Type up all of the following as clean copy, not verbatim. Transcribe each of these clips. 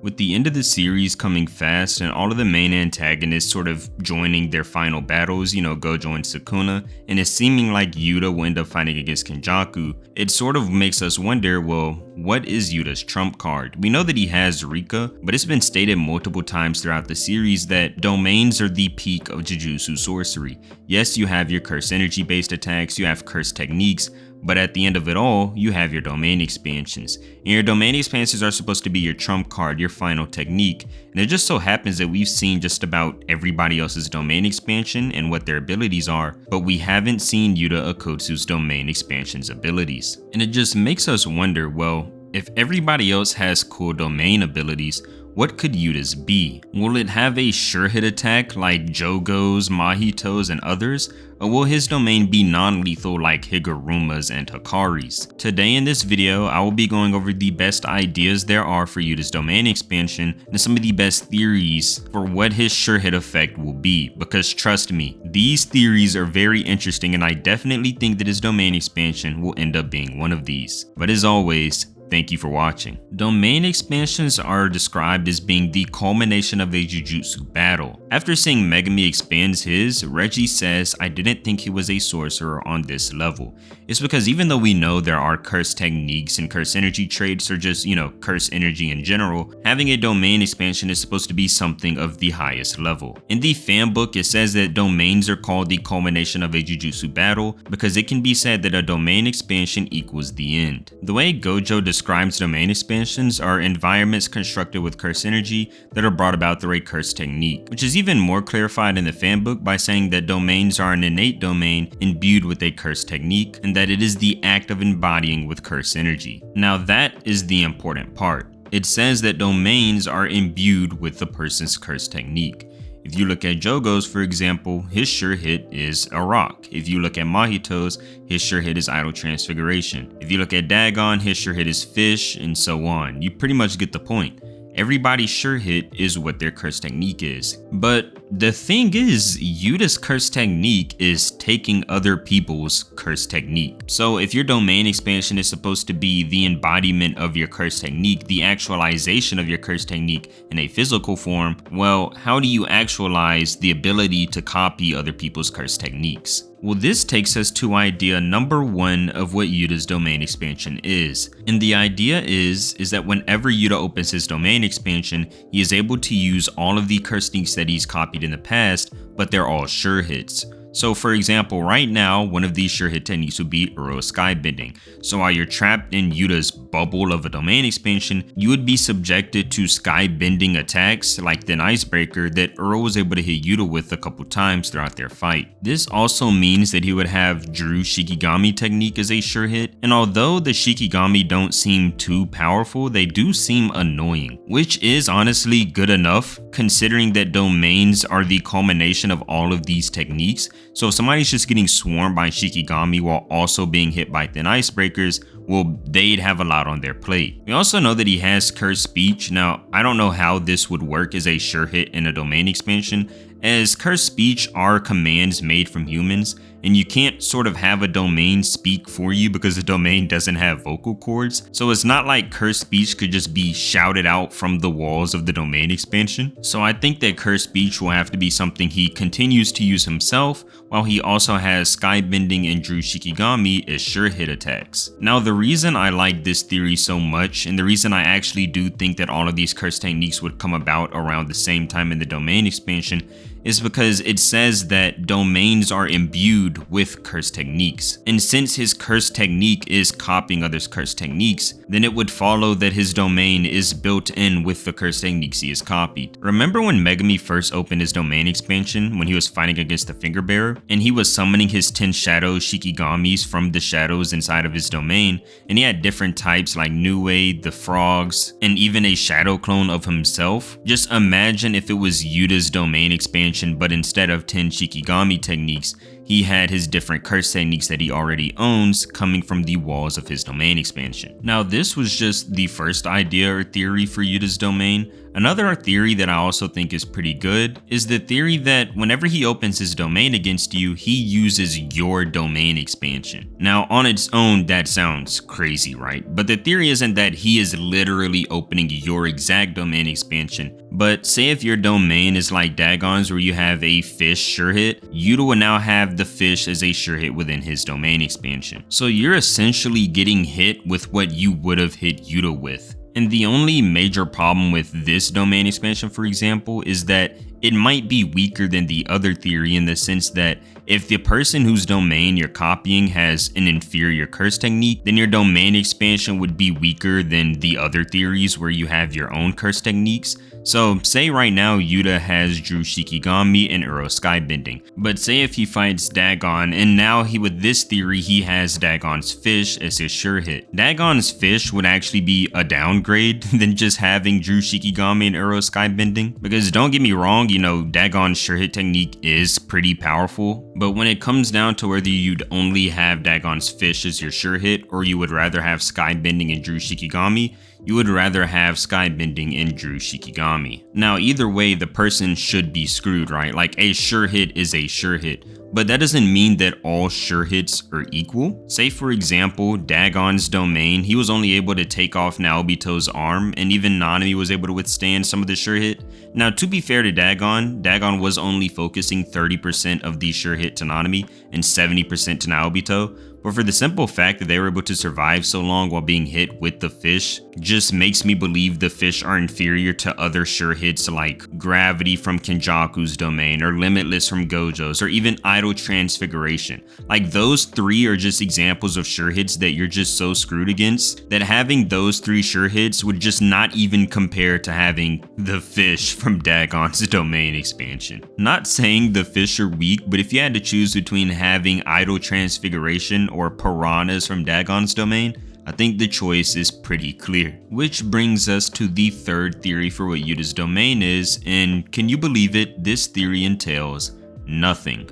With the end of the series coming fast and all of the main antagonists sort of joining their final battles, Gojo and Sukuna, and it's seeming like Yuta will end up fighting against Kenjaku, it sort of makes us wonder, well, what is Yuta's trump card? We know that he has Rika, but it's been stated multiple times throughout the series that domains are the peak of Jujutsu sorcery. Yes, you have your curse energy based attacks, you have curse techniques, but at the end of it all, you have your domain expansions. And your domain expansions are supposed to be your trump card, your final technique. And it just so happens that we've seen just about everybody else's domain expansion and what their abilities are, but we haven't seen Yuta Okkotsu's domain expansion's abilities. And it just makes us wonder, well, if everybody else has cool domain abilities, what could Yuta's be? Will it have a sure hit attack like Jogo's, Mahito's, and others? Or will his domain be non-lethal like Higuruma's and Hikari's? Today in this video, I will be going over the best ideas there are for Yuta's domain expansion and some of the best theories for what his sure hit effect will be, because trust me, these theories are very interesting and I definitely think that his domain expansion will end up being one of these. But as always, thank you for watching. Domain expansions are described as being the culmination of a Jujutsu battle. After seeing Megumi expands his, Reggie says, "I didn't think he was a sorcerer on this level." It's because even though we know there are curse techniques and curse energy traits or just, curse energy in general, having a domain expansion is supposed to be something of the highest level. In the fan book, it says that domains are called the culmination of a Jujutsu battle because it can be said that a domain expansion equals the end. The way Gojo describes domain expansions are environments constructed with curse energy that are brought about through a curse technique, which is even more clarified in the fanbook by saying that domains are an innate domain imbued with a curse technique and that it is the act of embodying with curse energy. Now that is the important part. It says that domains are imbued with the person's curse technique. If you look at Jogo's, for example, his sure hit is a rock. If you look at Mahito's, his sure hit is idle transfiguration. If you look at Dagon, his sure hit is fish, and so on. You pretty much get the point. Everybody's sure hit is what their curse technique is. But the thing is, Yuta's curse technique is taking other people's curse technique. So if your domain expansion is supposed to be the embodiment of your curse technique, the actualization of your curse technique in a physical form, well, how do you actualize the ability to copy other people's curse techniques? Well, this takes us to idea number 1 of what Yuta's domain expansion is. And the idea is that whenever Yuta opens his domain expansion, he is able to use all of the curse techniques that he's copied in the past, but they're all sure hits. So for example, right now, one of these sure hit techniques would be Uro skybending. So while you're trapped in Yuta's bubble of a domain expansion, you would be subjected to skybending attacks like the icebreaker that Uro was able to hit Yuta with a couple times throughout their fight. This also means that he would have Drew Shikigami technique as a sure hit, and although the Shikigami don't seem too powerful, they do seem annoying, which is honestly good enough considering that domains are the culmination of all of these techniques. So if somebody's just getting swarmed by Shikigami while also being hit by thin icebreakers, well, they'd have a lot on their plate. We also know that he has cursed speech. Now, I don't know how this would work as a sure hit in a domain expansion, as cursed speech are commands made from humans, and you can't sort of have a domain speak for you because the domain doesn't have vocal cords. So it's not like cursed speech could just be shouted out from the walls of the domain expansion. So I think that cursed speech will have to be something he continues to use himself, while he also has skybending and Drew Shikigami as sure hit attacks. Now the reason I like this theory so much, and the reason I actually do think that all of these curse techniques would come about around the same time in the domain expansion, is because it says that domains are imbued with curse techniques. And since his curse technique is copying others' curse techniques, then it would follow that his domain is built in with the curse techniques he has copied. Remember when Megumi first opened his domain expansion when he was fighting against the Finger Bearer, and he was summoning his 10 shadow Shikigamis from the shadows inside of his domain, and he had different types like Nue, the frogs, and even a shadow clone of himself? Just imagine if it was Yuta's domain expansion, but instead of 10 Shikigami techniques, he had his different curse techniques that he already owns coming from the walls of his domain expansion. Now, this was just the first idea or theory for Yuta's domain. Another theory that I also think is pretty good is the theory that whenever he opens his domain against you, he uses your domain expansion. Now, on its own, that sounds crazy, right? But the theory isn't that he is literally opening your exact domain expansion. But say if your domain is like Dagon's, where you have a fish sure hit, Yuta will now have the fish as a sure hit within his domain expansion. So you're essentially getting hit with what you would have hit Yuta with. And the only major problem with this domain expansion, for example, is that it might be weaker than the other theory in the sense that if the person whose domain you're copying has an inferior curse technique, then your domain expansion would be weaker than the other theories where you have your own curse techniques. So say right now Yuta has Drew Shikigami and Uro Skybending, but say if he fights Dagon and now with this theory he has Dagon's fish as his sure hit. Dagon's fish would actually be a downgrade than just having Drew Shikigami and Uro Skybending, because don't get me wrong, Dagon's sure hit technique is pretty powerful, but when it comes down to whether you'd only have Dagon's fish as your sure hit or you would rather have Skybending and Drew Shikigami, you would rather have Skybending and Drew Shikigami. Now, either way, the person should be screwed, right? Like, a sure hit is a sure hit, but that doesn't mean that all sure hits are equal. Say, for example, Dagon's domain, he was only able to take off Naobito's arm, and even Nanami was able to withstand some of the sure hit. Now, to be fair to Dagon was only focusing 30% of the sure hit to Nanami and 70% to Naobito. But for the simple fact that they were able to survive so long while being hit with the fish just makes me believe the fish are inferior to other sure hits like Gravity from Kenjaku's domain or Limitless from Gojo's or even Idle Transfiguration. Like, those three are just examples of sure hits that you're just so screwed against that having those three sure hits would just not even compare to having the fish from Dagon's domain expansion. Not saying the fish are weak, but if you had to choose between having Idle Transfiguration or Piranhas from Dagon's domain, I think the choice is pretty clear. Which brings us to the third theory for what Yuta's domain is, and can you believe it, this theory entails nothing.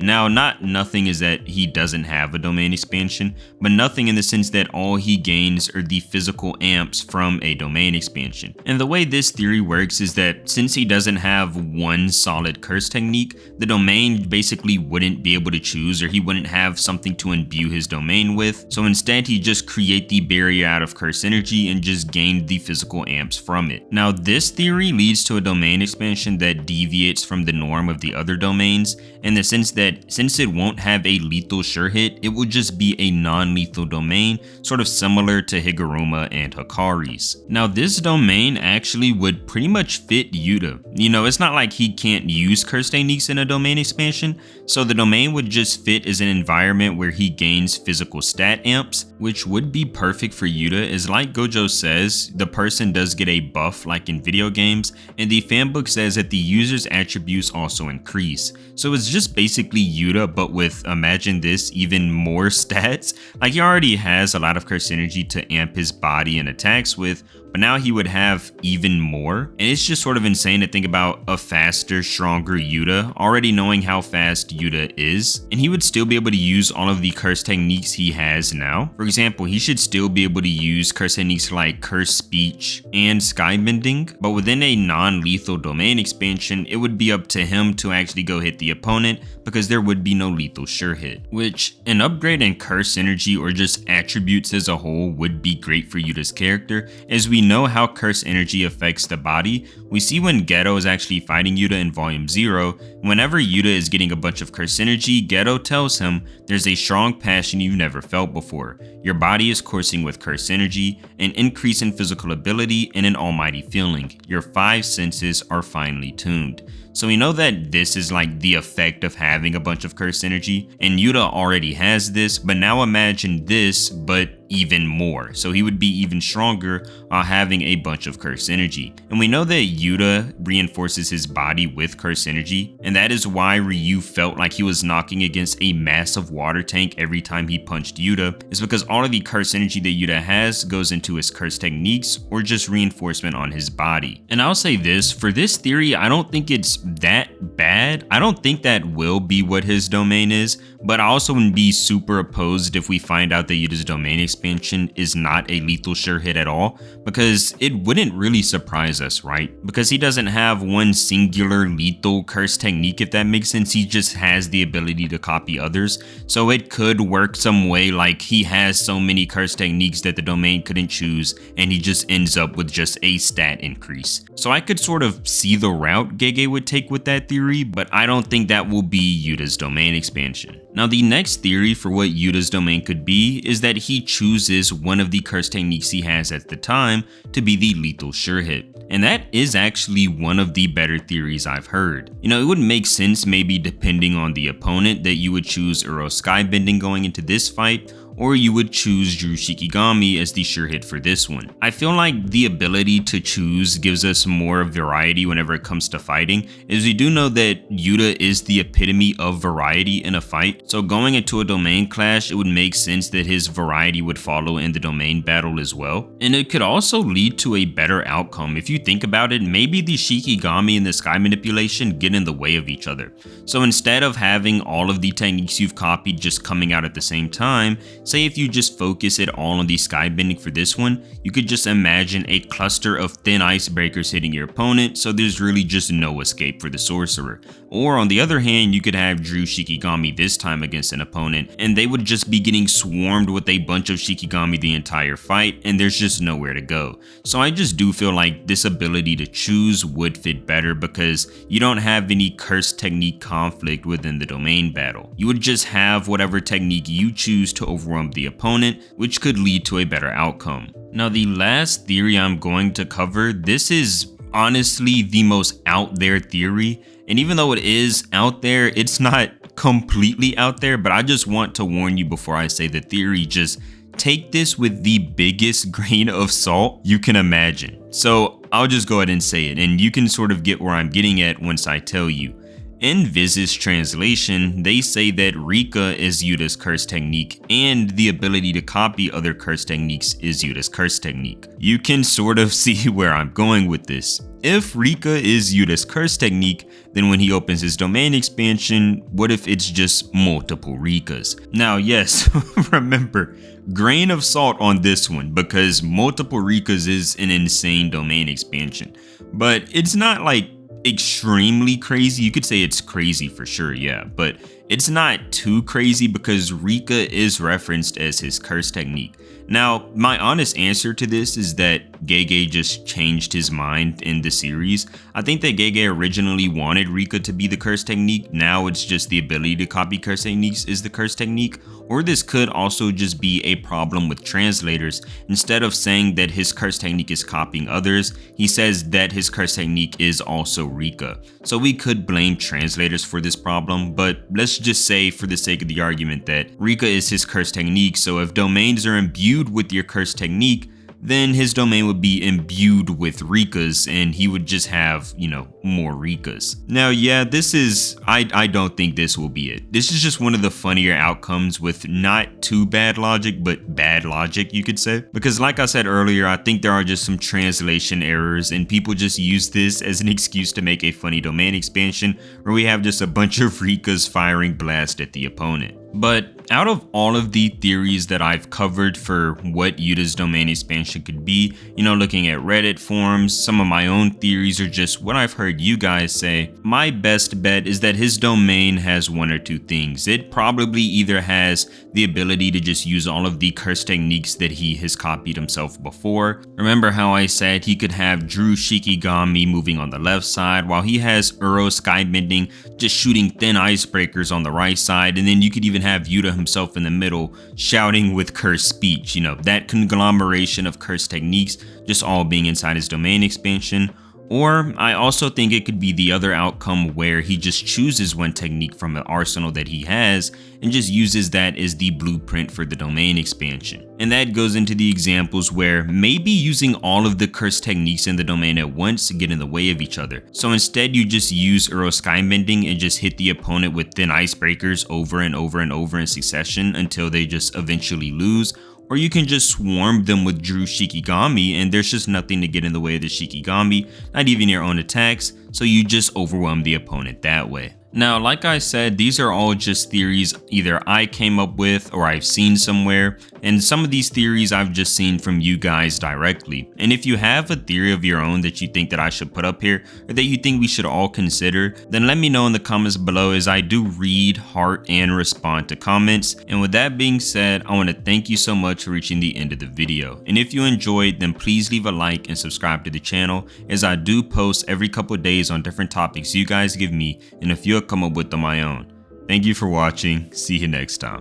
Now, not nothing is that he doesn't have a domain expansion, but nothing in the sense that all he gains are the physical amps from a domain expansion. And the way this theory works is that since he doesn't have one solid curse technique, the domain basically wouldn't be able to choose, or he wouldn't have something to imbue his domain with. So instead, he just create the barrier out of curse energy and just gain the physical amps from it. Now, this theory leads to a domain expansion that deviates from the norm of the other domains in the sense that since it won't have a lethal sure hit, it will just be a non-lethal domain, sort of similar to Higuruma and Hikari's. Now, this domain actually would pretty much fit Yuta. It's not like he can't use curse techniques in a domain expansion, so the domain would just fit as an environment where he gains physical stat amps, which would be perfect for Yuta, as like Gojo says, the person does get a buff like in video games, and the fanbook says that the user's attributes also increase. So it's just basically Yuta, but with, imagine this, even more stats. Like, he already has a lot of curse energy to amp his body and attacks with, but now he would have even more. And it's just sort of insane to think about a faster, stronger Yuta, already knowing how fast Yuta is, and he would still be able to use all of the curse techniques he has now. For example, he should still be able to use curse techniques like Curse Speech and Skybending, but within a non-lethal domain expansion, it would be up to him to actually go hit the opponent because there would be no lethal sure hit, which an upgrade in curse energy or just attributes as a whole would be great for Yuta's character, as we know how curse energy affects the body. We see when Geto is actually fighting Yuta in Volume 0, whenever Yuta is getting a bunch of curse energy, Geto tells him there's a strong passion you've never felt before. Your body is coursing with curse energy, an increase in physical ability, and an almighty feeling. Your 5 senses are finely tuned. So we know that this is like the effect of having a bunch of curse energy, and Yuta already has this, but now imagine this, but even more. So he would be even stronger while having a bunch of curse energy. And we know that Yuta reinforces his body with curse energy, and that is why Ryu felt like he was knocking against a massive water tank every time he punched Yuta, is because all of the curse energy that Yuta has goes into his curse techniques or just reinforcement on his body. And I'll say this, for this theory, I don't think it's that that bad. I don't think that will be what his domain is, but I also wouldn't be super opposed if we find out that Yuta's domain expansion is not a lethal sure hit at all, because it wouldn't really surprise us, right? Because he doesn't have one singular lethal curse technique, if that makes sense. He just has the ability to copy others, so it could work some way like he has so many curse techniques that the domain couldn't choose, and he just ends up with just a stat increase. So I could sort of see the route Gege would take with that theory, but I don't think that will be Yuta's domain expansion. Now, the next theory for what Yuta's domain could be is that he chooses one of the curse techniques he has at the time to be the lethal sure hit. And that is actually one of the better theories I've heard. You know, it would make sense maybe depending on the opponent that you would choose Uro Skybending going into this fight, or you would choose Drew Shikigami as the sure hit for this one. I feel like the ability to choose gives us more variety whenever it comes to fighting, as we do know that Yuta is the epitome of variety in a fight, so going into a domain clash, it would make sense that his variety would follow in the domain battle as well. And it could also lead to a better outcome. If you think about it, maybe the Shikigami and the Sky Manipulation get in the way of each other. So instead of having all of the techniques you've copied just coming out at the same time, say if you just focus it all on the skybending for this one, you could just imagine a cluster of thin icebreakers hitting your opponent, so there's really just no escape for the sorcerer. Or on the other hand, you could have Drew Shikigami this time against an opponent, and they would just be getting swarmed with a bunch of Shikigami the entire fight, and there's just nowhere to go. So I just do feel like this ability to choose would fit better because you don't have any curse technique conflict within the domain battle. You would just have whatever technique you choose to overwhelm the opponent, which could lead to a better outcome. Now, the last theory I'm going to cover, this is honestly the most out there theory, and even though it is out there, it's not completely out there, but I just want to warn you before I say the theory, just take this with the biggest grain of salt you can imagine. So I'll just go ahead and say it, and you can sort of get where I'm getting at once I tell you. In Viz's translation, they say that Rika is Yuta's curse technique, and the ability to copy other curse techniques is Yuta's curse technique. You can sort of see where I'm going with this. If Rika is Yuta's curse technique, then when he opens his domain expansion, what if it's just multiple Rikas? Now, yes, remember, grain of salt on this one, because multiple Rikas is an insane domain expansion, but it's not like extremely crazy. You could say it's crazy for sure, yeah, but it's not too crazy because Rika is referenced as his curse technique. Now, my honest answer to this is that Gege just changed his mind in the series. I think that Gege originally wanted Rika to be the curse technique. Now it's just the ability to copy curse techniques is the curse technique. Or this could also just be a problem with translators. Instead of saying that his curse technique is copying others, he says that his curse technique is also Rika. So we could blame translators for this problem, but let's just say for the sake of the argument that Rika is his curse technique, so if domains are imbued with your curse technique, then his domain would be imbued with Rikas and he would just have, you know, more Rikas. Now, yeah, this is, I don't think this will be it. This is just one of the funnier outcomes with not too bad logic, but bad logic, you could say. Because like I said earlier, I think there are just some translation errors and people just use this as an excuse to make a funny domain expansion where we have just a bunch of Rikas firing blast at the opponent. But out of all of the theories that I've covered for what Yuta's domain expansion could be, you know, looking at Reddit forums, some of my own theories, or just what I've heard you guys say, my best bet is that his domain has one or two things. It probably either has the ability to just use all of the curse techniques that he has copied himself before. Remember how I said he could have Drew Shikigami moving on the left side while he has Uro Skybending just shooting thin icebreakers on the right side, and then you could even have Yuta himself in the middle shouting with cursed speech, you know, that conglomeration of cursed techniques just all being inside his domain expansion. Or I also think it could be the other outcome where he just chooses one technique from an arsenal that he has and just uses that as the blueprint for the domain expansion. And that goes into the examples where maybe using all of the curse techniques in the domain at once get in the way of each other. So instead you just use Uro Skybending and just hit the opponent with thin icebreakers over and over and over in succession until they just eventually lose. or you can just swarm them with Drew Shikigami and there's just nothing to get in the way of the Shikigami, not even your own attacks, so you just overwhelm the opponent that way. Now, like I said, these are all just theories either I came up with or I've seen somewhere, and some of these theories I've just seen from you guys directly. And if you have a theory of your own that you think that I should put up here, or that you think we should all consider, then let me know in the comments below, as I do read, heart, and respond to comments. And with that being said, I want to thank you so much for reaching the end of the video. And if you enjoyed, then please leave a like and subscribe to the channel, as I do post every couple of days on different topics you guys give me, and a few come up with on my own. Thank you for watching. See you next time.